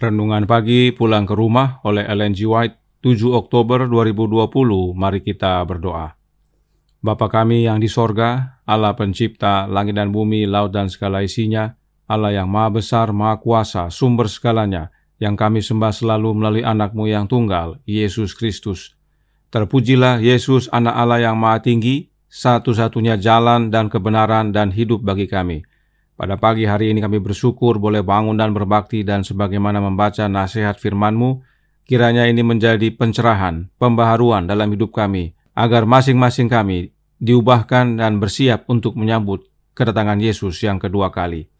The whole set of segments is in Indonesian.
Renungan pagi pulang ke rumah oleh Ellen G. White, 7 Oktober 2020. Mari kita berdoa. Bapa kami yang di sorga, Allah pencipta langit dan bumi, laut dan segala isinya, Allah yang maha besar, maha kuasa, sumber segalanya, yang kami sembah selalu melalui anak-Mu yang tunggal, Yesus Kristus. Terpujilah Yesus, anak Allah yang maha tinggi, satu-satunya jalan dan kebenaran dan hidup bagi kami. Pada pagi hari ini kami bersyukur boleh bangun dan berbakti dan sebagaimana membaca nasihat firman-Mu, kiranya ini menjadi pencerahan, pembaharuan dalam hidup kami, agar masing-masing kami diubahkan dan bersiap untuk menyambut kedatangan Yesus yang kedua kali.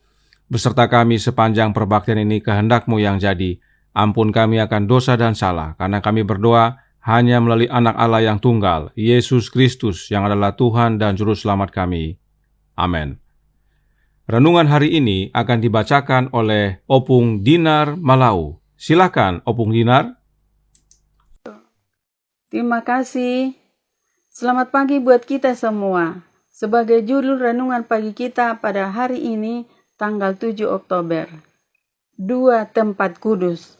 Beserta kami sepanjang perbaktian ini kehendak-Mu yang jadi, ampun kami akan dosa dan salah, karena kami berdoa hanya melalui anak Allah yang tunggal, Yesus Kristus yang adalah Tuhan dan Juru Selamat kami. Amin. Renungan hari ini akan dibacakan oleh Opung Dinar Malau. Silakan Opung Dinar. Terima kasih. Selamat pagi buat kita semua. Sebagai judul renungan pagi kita pada hari ini, tanggal 7 Oktober. 2 tempat kudus.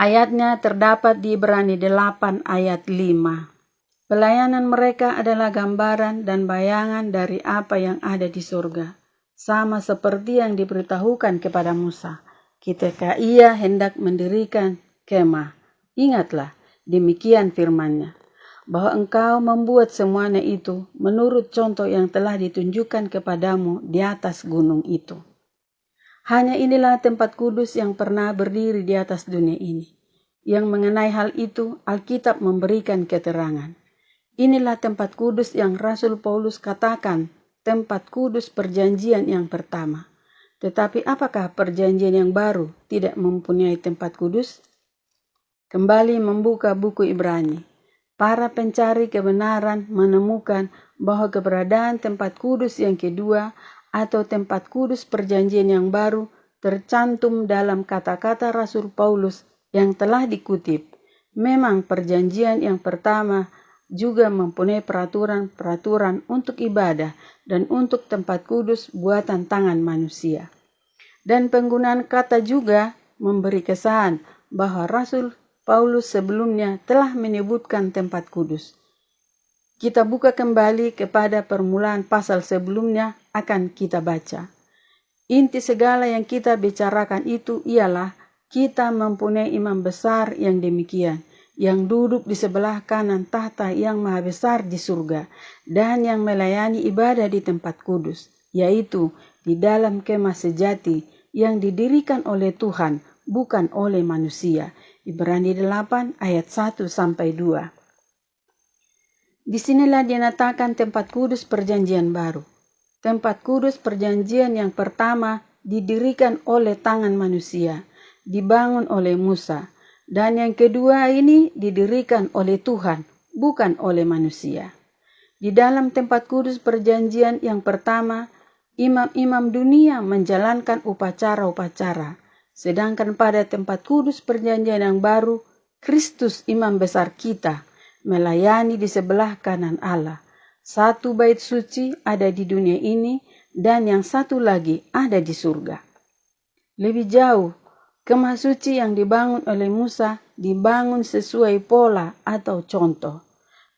Ayatnya terdapat di Ibrani 8 ayat 5. Pelayanan mereka adalah gambaran dan bayangan dari apa yang ada di surga. Sama seperti yang diberitahukan kepada Musa, ketika ia hendak mendirikan kemah. Ingatlah, demikian firman-Nya, bahwa engkau membuat semuanya itu menurut contoh yang telah ditunjukkan kepadamu di atas gunung itu. Hanya inilah tempat kudus yang pernah berdiri di atas dunia ini. Yang mengenai hal itu, Alkitab memberikan keterangan. Inilah tempat kudus yang Rasul Paulus katakan, tempat kudus perjanjian yang pertama. Tetapi apakah perjanjian yang baru tidak mempunyai tempat kudus? Kembali membuka buku Ibrani. Para pencari kebenaran menemukan bahwa keberadaan tempat kudus yang kedua atau tempat kudus perjanjian yang baru tercantum dalam kata-kata Rasul Paulus yang telah dikutip. Memang perjanjian yang pertama juga mempunyai peraturan-peraturan untuk ibadah dan untuk tempat kudus buatan tangan manusia. Dan penggunaan kata juga memberi kesan bahwa Rasul Paulus sebelumnya telah menyebutkan tempat kudus. Kita buka kembali kepada permulaan pasal sebelumnya akan kita baca. Inti segala yang kita bicarakan itu ialah kita mempunyai imam besar yang demikian, yang duduk di sebelah kanan tahta yang maha besar di surga, dan yang melayani ibadah di tempat kudus, yaitu di dalam kemah sejati yang didirikan oleh Tuhan, bukan oleh manusia. Ibrani 8 ayat 1-2. Disinilah dinyatakan tempat kudus perjanjian baru. Tempat kudus perjanjian yang pertama didirikan oleh tangan manusia, dibangun oleh Musa. Dan yang kedua ini didirikan oleh Tuhan, bukan oleh manusia. Di dalam tempat kudus perjanjian yang pertama, imam-imam dunia menjalankan upacara-upacara. Sedangkan pada tempat kudus perjanjian yang baru, Kristus imam besar kita, melayani di sebelah kanan Allah. Satu bait suci ada di dunia ini, dan yang satu lagi ada di surga. Lebih jauh, kemah suci yang dibangun oleh Musa dibangun sesuai pola atau contoh.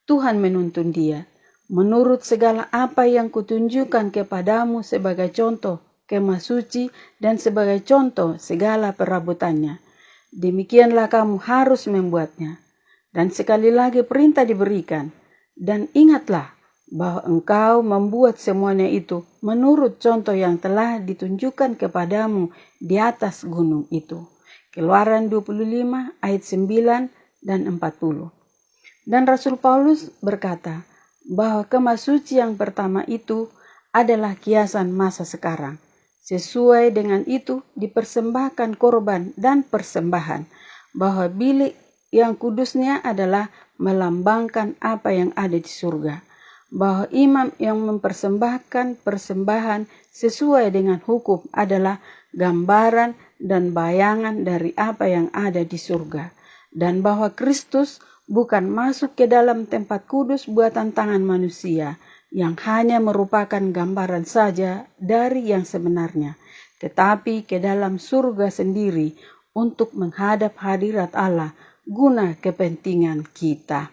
Tuhan menuntun dia, menurut segala apa yang kutunjukkan kepadamu sebagai contoh kemah suci dan sebagai contoh segala perabotannya. Demikianlah kamu harus membuatnya. Dan sekali lagi perintah diberikan. Dan ingatlah bahwa engkau membuat semuanya itu menurut contoh yang telah ditunjukkan kepadamu di atas gunung itu. Keluaran 25 ayat 9 dan 40. Dan Rasul Paulus berkata bahwa kemah suci yang pertama itu adalah kiasan masa sekarang. Sesuai dengan itu dipersembahkan korban dan persembahan, bahwa bilik yang kudusnya adalah melambangkan apa yang ada di surga. Bahwa imam yang mempersembahkan persembahan sesuai dengan hukum adalah gambaran dan bayangan dari apa yang ada di surga. Dan bahwa Kristus bukan masuk ke dalam tempat kudus buatan tangan manusia, yang hanya merupakan gambaran saja dari yang sebenarnya, tetapi ke dalam surga sendiri untuk menghadap hadirat Allah guna kepentingan kita.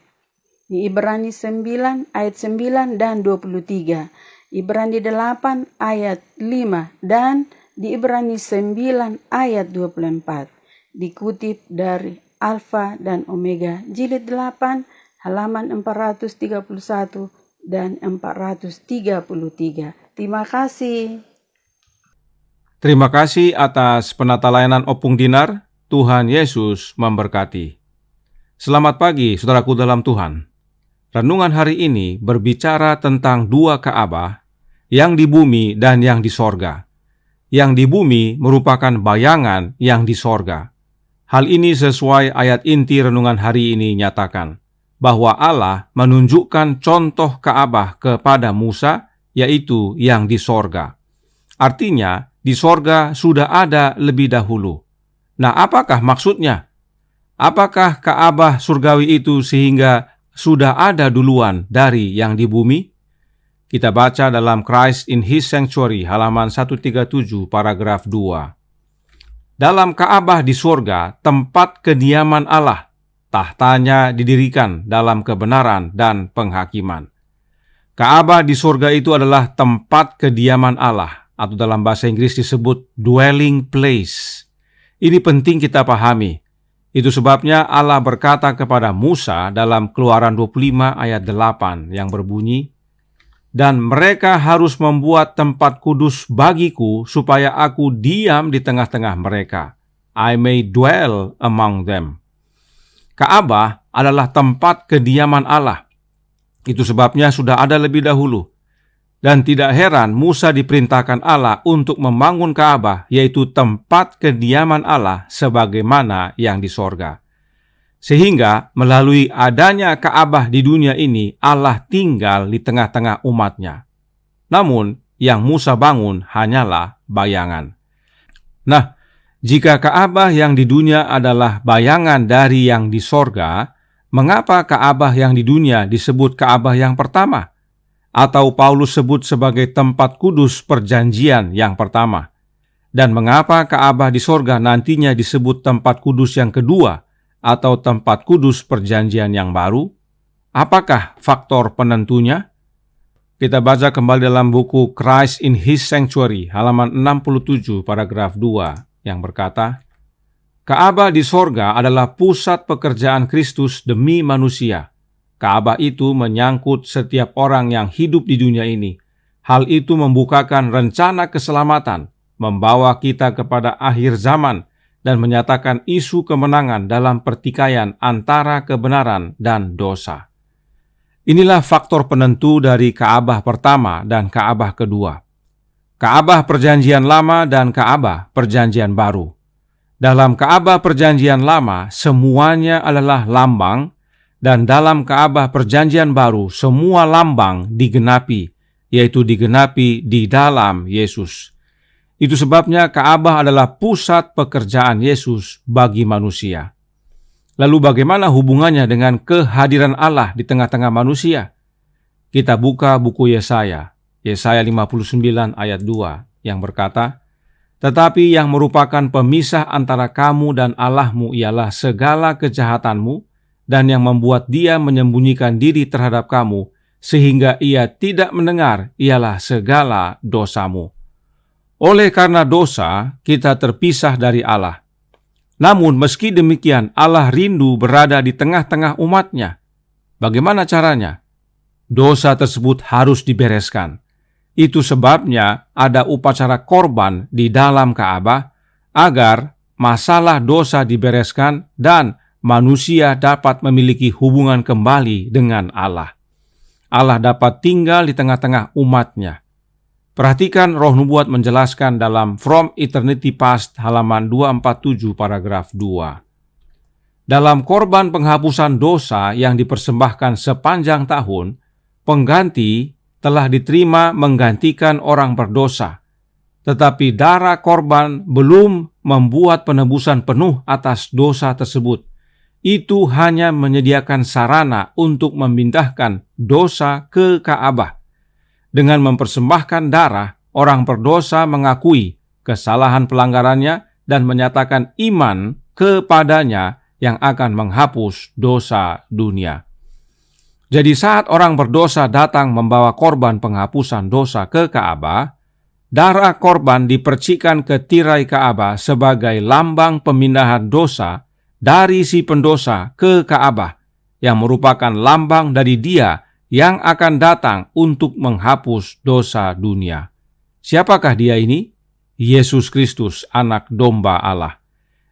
Di Ibrani 9 ayat 9 dan 23, Ibrani 8 ayat 5, dan di Ibrani 9 ayat 24. Dikutip dari Alfa dan Omega jilid 8 halaman 431 dan 433. Terima kasih. Terima kasih atas penata layanan Opung Dinar. Tuhan Yesus memberkati. Selamat pagi, saudaraku dalam Tuhan. Renungan hari ini berbicara tentang dua Ka'bah, yang di bumi dan yang di sorga. Yang di bumi merupakan bayangan yang di sorga. Hal ini sesuai ayat inti renungan hari ini nyatakan, bahwa Allah menunjukkan contoh Ka'bah kepada Musa, yaitu yang di sorga. Artinya, di sorga sudah ada lebih dahulu. Nah, apakah maksudnya? Apakah Ka'bah surgawi itu sehingga sudah ada duluan dari yang di bumi? Kita baca dalam Christ in His Sanctuary halaman 137 paragraf 2. Dalam Ka'bah di sorga, tempat kediaman Allah, tahtanya didirikan dalam kebenaran dan penghakiman. Ka'bah di sorga itu adalah tempat kediaman Allah, atau dalam bahasa Inggris disebut dwelling place. Ini penting kita pahami. Itu sebabnya Allah berkata kepada Musa dalam Keluaran 25 ayat 8 yang berbunyi, "Dan mereka harus membuat tempat kudus bagiku supaya aku diam di tengah-tengah mereka. I may dwell among them." Ka'bah adalah tempat kediaman Allah. Itu sebabnya sudah ada lebih dahulu. Dan tidak heran Musa diperintahkan Allah untuk membangun Ka'bah, yaitu tempat kediaman Allah sebagaimana yang di sorga. Sehingga melalui adanya Ka'bah di dunia ini, Allah tinggal di tengah-tengah umatnya. Namun, yang Musa bangun hanyalah bayangan. Nah, jika Ka'bah yang di dunia adalah bayangan dari yang di sorga, mengapa Ka'bah yang di dunia disebut Ka'bah yang pertama? Atau Paulus sebut sebagai tempat kudus perjanjian yang pertama? Dan mengapa Ka'bah di sorga nantinya disebut tempat kudus yang kedua atau tempat kudus perjanjian yang baru? Apakah faktor penentunya? Kita baca kembali dalam buku Christ in His Sanctuary halaman 67 paragraf 2 yang berkata, Ka'bah di sorga adalah pusat pekerjaan Kristus demi manusia. Ka'bah itu menyangkut setiap orang yang hidup di dunia ini. Hal itu membukakan rencana keselamatan, membawa kita kepada akhir zaman, dan menyatakan isu kemenangan dalam pertikaian antara kebenaran dan dosa. Inilah faktor penentu dari Ka'bah pertama dan Ka'bah kedua. Ka'bah Perjanjian Lama dan Ka'bah Perjanjian Baru. Dalam Ka'bah Perjanjian Lama, semuanya adalah lambang, dan dalam Ka'bah Perjanjian Baru, semua lambang digenapi, yaitu digenapi di dalam Yesus. Itu sebabnya Ka'bah adalah pusat pekerjaan Yesus bagi manusia. Lalu bagaimana hubungannya dengan kehadiran Allah di tengah-tengah manusia? Kita buka buku Yesaya 59 ayat 2 yang berkata, "Tetapi yang merupakan pemisah antara kamu dan Allahmu ialah segala kejahatanmu, dan yang membuat dia menyembunyikan diri terhadap kamu, sehingga ia tidak mendengar ialah segala dosamu." Oleh karena dosa, kita terpisah dari Allah. Namun meski demikian, Allah rindu berada di tengah-tengah umatnya. Bagaimana caranya? Dosa tersebut harus dibereskan. Itu sebabnya ada upacara korban di dalam Ka'bah, agar masalah dosa dibereskan dan manusia dapat memiliki hubungan kembali dengan Allah. Allah dapat tinggal di tengah-tengah umatnya. Perhatikan Roh Nubuat menjelaskan dalam From Eternity Past halaman 247 paragraf 2. Dalam korban penghapusan dosa yang dipersembahkan sepanjang tahun, pengganti telah diterima menggantikan orang berdosa. Tetapi darah korban belum membuat penebusan penuh atas dosa tersebut. Itu hanya menyediakan sarana untuk memindahkan dosa ke Ka'bah. Dengan mempersembahkan darah, orang berdosa mengakui kesalahan pelanggarannya dan menyatakan iman kepadanya yang akan menghapus dosa dunia. Jadi saat orang berdosa datang membawa korban penghapusan dosa ke Ka'bah, darah korban dipercikkan ke tirai Ka'bah sebagai lambang pemindahan dosa dari si pendosa ke Ka'bah, yang merupakan lambang dari Dia yang akan datang untuk menghapus dosa dunia. Siapakah Dia ini? Yesus Kristus, Anak Domba Allah.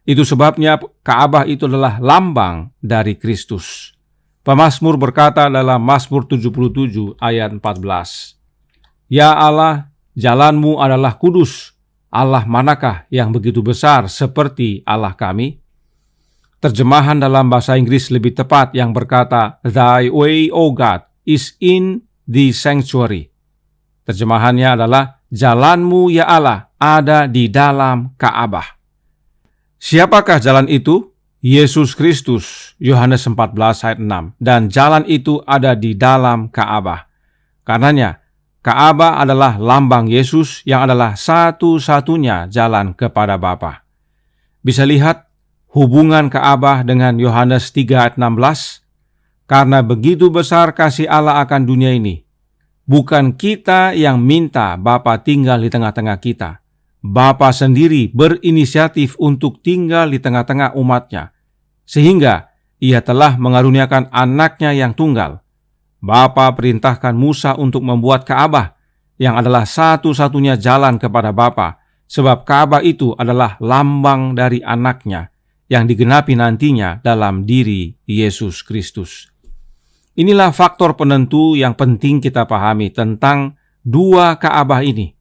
Itu sebabnya Ka'bah itu adalah lambang dari Kristus. Pemazmur berkata dalam Mazmur 77 ayat 14, "Ya Allah, jalan-Mu adalah kudus. Allah manakah yang begitu besar seperti Allah kami?" Terjemahan dalam bahasa Inggris lebih tepat yang berkata, "Thy way, O God, is in the sanctuary." Terjemahannya adalah, "Jalan-Mu, ya Allah, ada di dalam Ka'bah." Siapakah jalan itu? Yesus Kristus, Yohanes 14 ayat 6. Dan jalan itu ada di dalam Ka'bah. Karenanya, Ka'bah adalah lambang Yesus yang adalah satu-satunya jalan kepada Bapa. Bisa lihat hubungan Ka'bah dengan Yohanes 3 ayat 16. Karena begitu besar kasih Allah akan dunia ini, bukan kita yang minta Bapa tinggal di tengah-tengah kita. Bapa sendiri berinisiatif untuk tinggal di tengah-tengah umatnya, sehingga Ia telah mengaruniakan anaknya yang tunggal. Bapa perintahkan Musa untuk membuat Ka'bah, yang adalah satu-satunya jalan kepada Bapa, sebab Ka'bah itu adalah lambang dari anaknya, yang digenapi nantinya dalam diri Yesus Kristus. Inilah faktor penentu yang penting kita pahami tentang dua Ka'bah ini.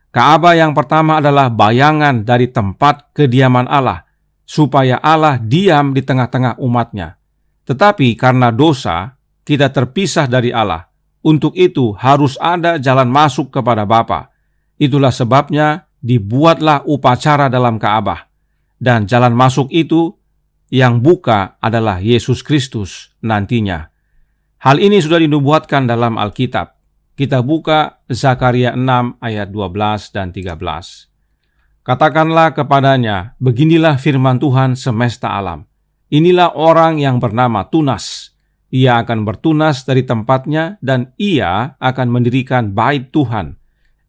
Ka'bah yang pertama adalah bayangan dari tempat kediaman Allah, supaya Allah diam di tengah-tengah umatnya. Tetapi karena dosa, kita terpisah dari Allah. Untuk itu harus ada jalan masuk kepada Bapa. Itulah sebabnya dibuatlah upacara dalam Ka'bah. Dan jalan masuk itu yang buka adalah Yesus Kristus nantinya. Hal ini sudah dinubuatkan dalam Alkitab. Kita buka Zakaria 6 ayat 12 dan 13. "Katakanlah kepadanya, beginilah firman Tuhan semesta alam. Inilah orang yang bernama Tunas. Ia akan bertunas dari tempatnya dan ia akan mendirikan bait Tuhan.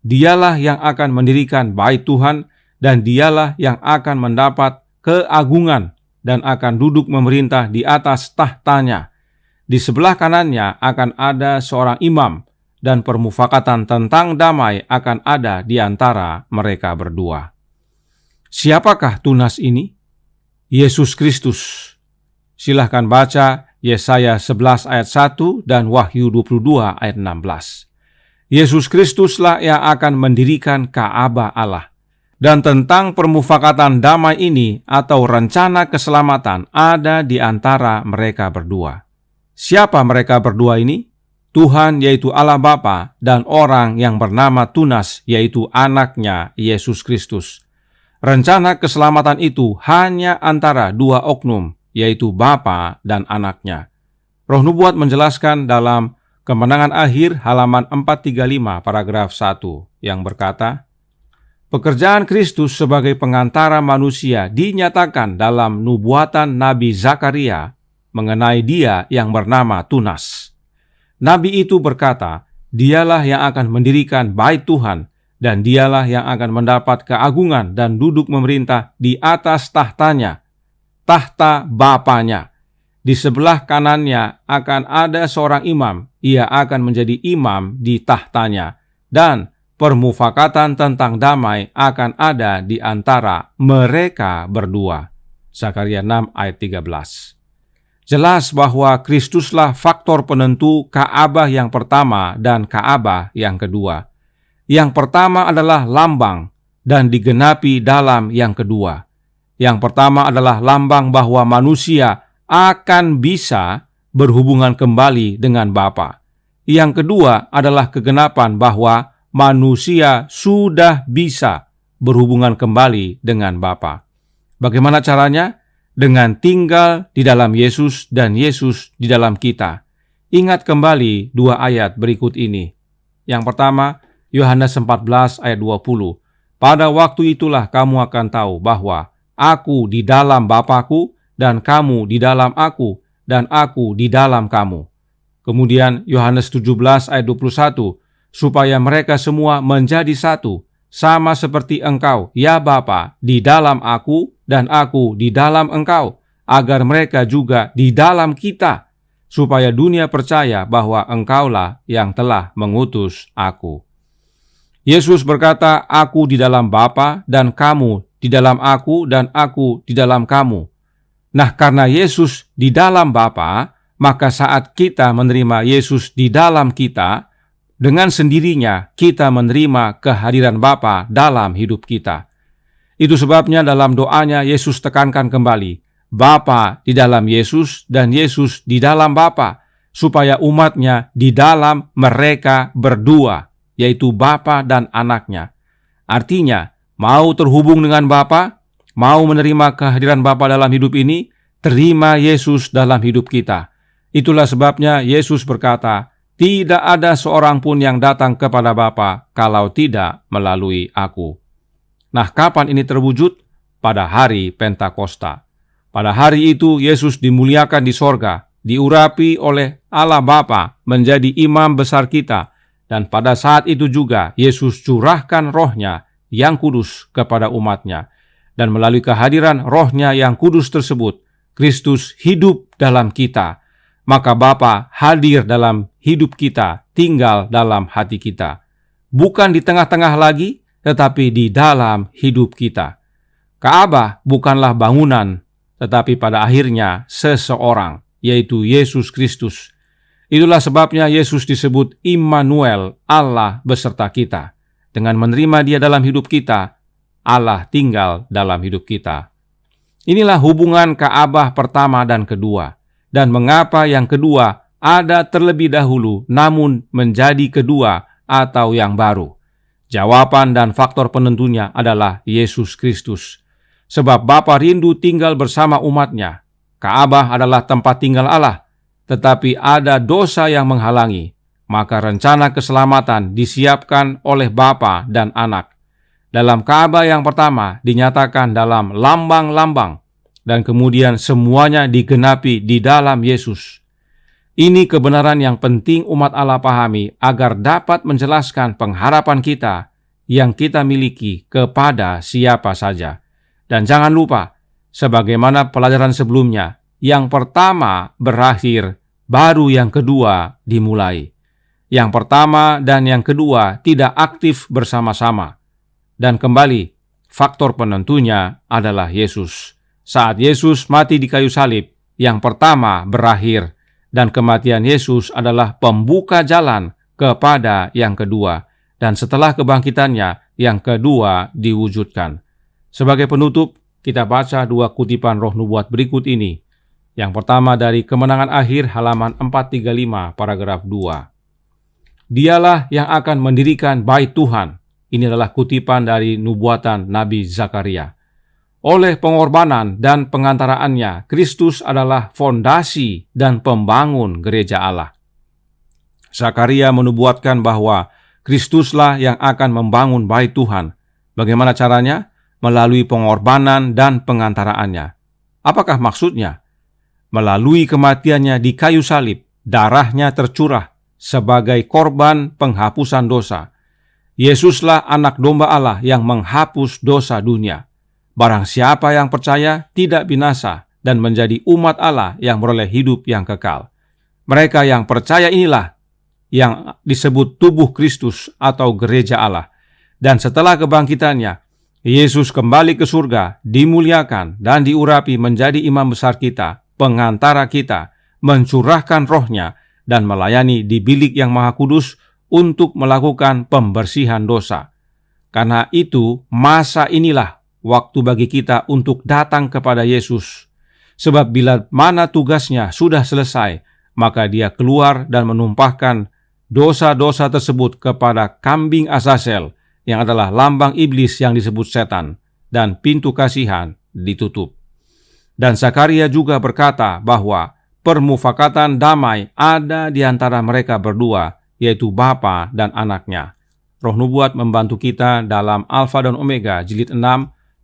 Dialah yang akan mendirikan bait Tuhan dan dialah yang akan mendapat keagungan dan akan duduk memerintah di atas tahtanya. Di sebelah kanannya akan ada seorang imam, dan permufakatan tentang damai akan ada di antara mereka berdua." Siapakah Tunas ini? Yesus Kristus. Silahkan baca Yesaya 11 ayat 1 dan Wahyu 22 ayat 16. Yesus Kristuslah yang akan mendirikan Ka'bah Allah. Dan tentang permufakatan damai ini atau rencana keselamatan ada di antara mereka berdua. Siapa mereka berdua ini? Tuhan, yaitu Allah Bapa, dan orang yang bernama Tunas, yaitu anaknya Yesus Kristus. Rencana keselamatan itu hanya antara dua oknum, yaitu Bapa dan anaknya. Roh Nubuat menjelaskan dalam Kemenangan Akhir halaman 435 paragraf 1 yang berkata, "Pekerjaan Kristus sebagai pengantara manusia dinyatakan dalam nubuatan Nabi Zakaria mengenai Dia yang bernama Tunas. Nabi itu berkata, dialah yang akan mendirikan bait Tuhan, dan dialah yang akan mendapat keagungan dan duduk memerintah di atas tahtanya, tahta Bapanya. Di sebelah kanannya akan ada seorang imam, ia akan menjadi imam di tahtanya, dan permufakatan tentang damai akan ada di antara mereka berdua." Zakaria 6 ayat 13. Jelas bahwa Kristuslah faktor penentu Ka'bah yang pertama dan Ka'bah yang kedua. Yang pertama adalah lambang dan digenapi dalam yang kedua. Yang pertama adalah lambang bahwa manusia akan bisa berhubungan kembali dengan Bapa. Yang kedua adalah kegenapan bahwa manusia sudah bisa berhubungan kembali dengan Bapa. Bagaimana caranya? Dengan tinggal di dalam Yesus dan Yesus di dalam kita. Ingat kembali dua ayat berikut ini. Yang pertama, Yohanes 14 ayat 20. Pada waktu itulah kamu akan tahu bahwa Aku di dalam Bapa-Ku dan kamu di dalam Aku dan Aku di dalam kamu. Kemudian Yohanes 17 ayat 21, supaya mereka semua menjadi satu, sama seperti Engkau, ya Bapa, di dalam Aku dan Aku di dalam Engkau, agar mereka juga di dalam kita, supaya dunia percaya bahwa Engkaulah yang telah mengutus Aku. Yesus berkata, Aku di dalam Bapa dan kamu di dalam Aku dan Aku di dalam kamu. Nah, karena Yesus di dalam Bapa, maka saat kita menerima Yesus di dalam kita, dengan sendirinya kita menerima kehadiran Bapa dalam hidup kita. Itu sebabnya dalam doanya Yesus tekankan kembali, Bapa di dalam Yesus dan Yesus di dalam Bapa, supaya umatnya di dalam mereka berdua, yaitu Bapa dan anaknya. Artinya, mau terhubung dengan Bapa, mau menerima kehadiran Bapa dalam hidup ini, terima Yesus dalam hidup kita. Itulah sebabnya Yesus berkata, tidak ada seorang pun yang datang kepada Bapa kalau tidak melalui Aku. Nah, kapan ini terwujud? Pada hari Pentakosta. Pada hari itu Yesus dimuliakan di sorga, diurapi oleh Allah Bapa menjadi imam besar kita, dan pada saat itu juga Yesus curahkan Roh-Nya yang kudus kepada umatnya. Dan melalui kehadiran Roh-Nya yang kudus tersebut, Kristus hidup dalam kita. Maka Bapa hadir dalam hidup kita, tinggal dalam hati kita. Bukan di tengah-tengah lagi, tetapi di dalam hidup kita. Ka'bah bukanlah bangunan, tetapi pada akhirnya seseorang, yaitu Yesus Kristus. Itulah sebabnya Yesus disebut Immanuel, Allah beserta kita. Dengan menerima Dia dalam hidup kita, Allah tinggal dalam hidup kita. Inilah hubungan Ka'bah pertama dan kedua. Dan mengapa yang kedua ada terlebih dahulu, namun menjadi kedua atau yang baru? Jawaban dan faktor penentunya adalah Yesus Kristus. Sebab Bapa rindu tinggal bersama umatnya. Ka'bah adalah tempat tinggal Allah, tetapi ada dosa yang menghalangi. Maka rencana keselamatan disiapkan oleh Bapa dan Anak. Dalam Ka'bah yang pertama dinyatakan dalam lambang-lambang, dan kemudian semuanya digenapi di dalam Yesus. Ini kebenaran yang penting umat Allah pahami agar dapat menjelaskan pengharapan kita yang kita miliki kepada siapa saja. Dan jangan lupa, sebagaimana pelajaran sebelumnya, yang pertama berakhir, baru yang kedua dimulai. Yang pertama dan yang kedua tidak aktif bersama-sama. Dan kembali, faktor penentunya adalah Yesus. Saat Yesus mati di kayu salib, yang pertama berakhir, dan kematian Yesus adalah pembuka jalan kepada yang kedua, dan setelah kebangkitannya, yang kedua diwujudkan. Sebagai penutup, kita baca dua kutipan roh nubuat berikut ini. Yang pertama dari Kemenangan Akhir halaman 435 paragraf 2. Dialah yang akan mendirikan bait Tuhan. Ini adalah kutipan dari nubuatan Nabi Zakaria. Oleh pengorbanan dan pengantaraannya, Kristus adalah fondasi dan pembangun gereja Allah. Zakaria menubuatkan bahwa Kristuslah yang akan membangun bait Tuhan. Bagaimana caranya? Melalui pengorbanan dan pengantaraannya. Apakah maksudnya? Melalui kematiannya di kayu salib, darahnya tercurah sebagai korban penghapusan dosa. Yesuslah anak domba Allah yang menghapus dosa dunia. Barang siapa yang percaya tidak binasa dan menjadi umat Allah yang beroleh hidup yang kekal. Mereka yang percaya inilah yang disebut tubuh Kristus atau gereja Allah. Dan setelah kebangkitannya, Yesus kembali ke surga, dimuliakan dan diurapi menjadi imam besar kita, pengantara kita, mencurahkan Roh-Nya dan melayani di bilik yang maha kudus untuk melakukan pembersihan dosa. Karena itu, masa inilah waktu bagi kita untuk datang kepada Yesus. Sebab bila mana tugasnya sudah selesai, maka Dia keluar dan menumpahkan dosa-dosa tersebut kepada kambing Azazel, yang adalah lambang iblis yang disebut setan, dan pintu kasihan ditutup. Dan Zakaria juga berkata bahwa permufakatan damai ada di antara mereka berdua, yaitu Bapa dan Anaknya. Roh Nubuat membantu kita dalam Alfa dan Omega, jilid 6,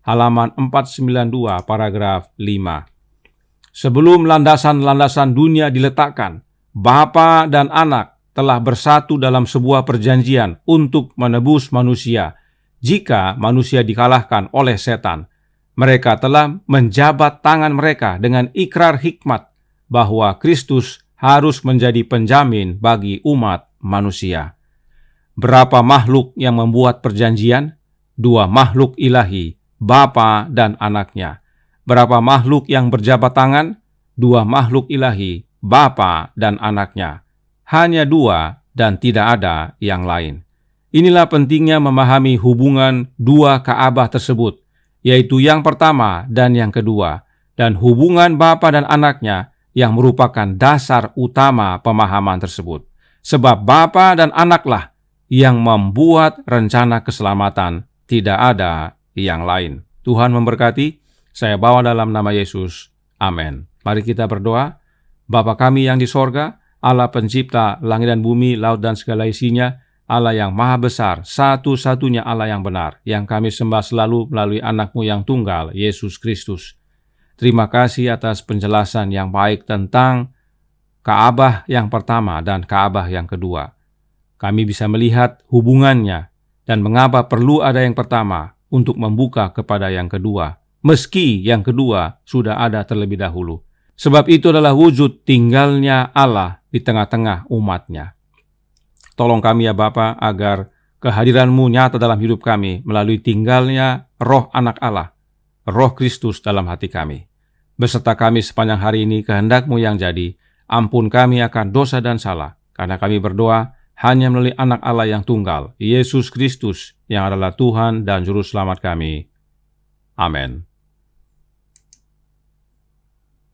halaman 492, paragraf 5. Sebelum landasan-landasan dunia diletakkan, Bapa dan Anak telah bersatu dalam sebuah perjanjian untuk menebus manusia. Jika manusia dikalahkan oleh setan, mereka telah menjabat tangan mereka dengan ikrar hikmat bahwa Kristus harus menjadi penjamin bagi umat manusia. Berapa makhluk yang membuat perjanjian? 2 makhluk ilahi, Bapa dan Anaknya. Berapa makhluk yang berjabat tangan? 2 makhluk ilahi, Bapa dan Anaknya. Hanya 2 dan tidak ada yang lain. Inilah pentingnya memahami hubungan 2 Ka'bah tersebut, yaitu yang pertama dan yang kedua, dan hubungan Bapa dan Anaknya yang merupakan dasar utama pemahaman tersebut. Sebab Bapa dan Anaklah yang membuat rencana keselamatan, tidak ada yang lain. Tuhan memberkati. Saya bawa dalam nama Yesus. Amin. Mari kita berdoa. Bapa kami yang di sorga, Allah pencipta langit dan bumi, laut dan segala isinya, Allah yang maha besar, satu-satunya Allah yang benar, yang kami sembah selalu melalui Anak-Mu yang tunggal, Yesus Kristus. Terima kasih atas penjelasan yang baik tentang Ka'bah yang pertama dan Ka'bah yang kedua. Kami bisa melihat hubungannya dan mengapa perlu ada yang pertama untuk membuka kepada yang kedua, meski yang kedua sudah ada terlebih dahulu. Sebab itu adalah wujud tinggalnya Allah di tengah-tengah umat-Nya. Tolong kami ya Bapa, agar kehadiran-Mu nyata dalam hidup kami melalui tinggalnya Roh Anak Allah, Roh Kristus dalam hati kami. Beserta kami sepanjang hari ini, kehendak-Mu yang jadi. Ampun kami akan dosa dan salah, karena kami berdoa hanya melalui Anak Allah yang tunggal, Yesus Kristus, yang adalah Tuhan dan Juru Selamat kami. Amin.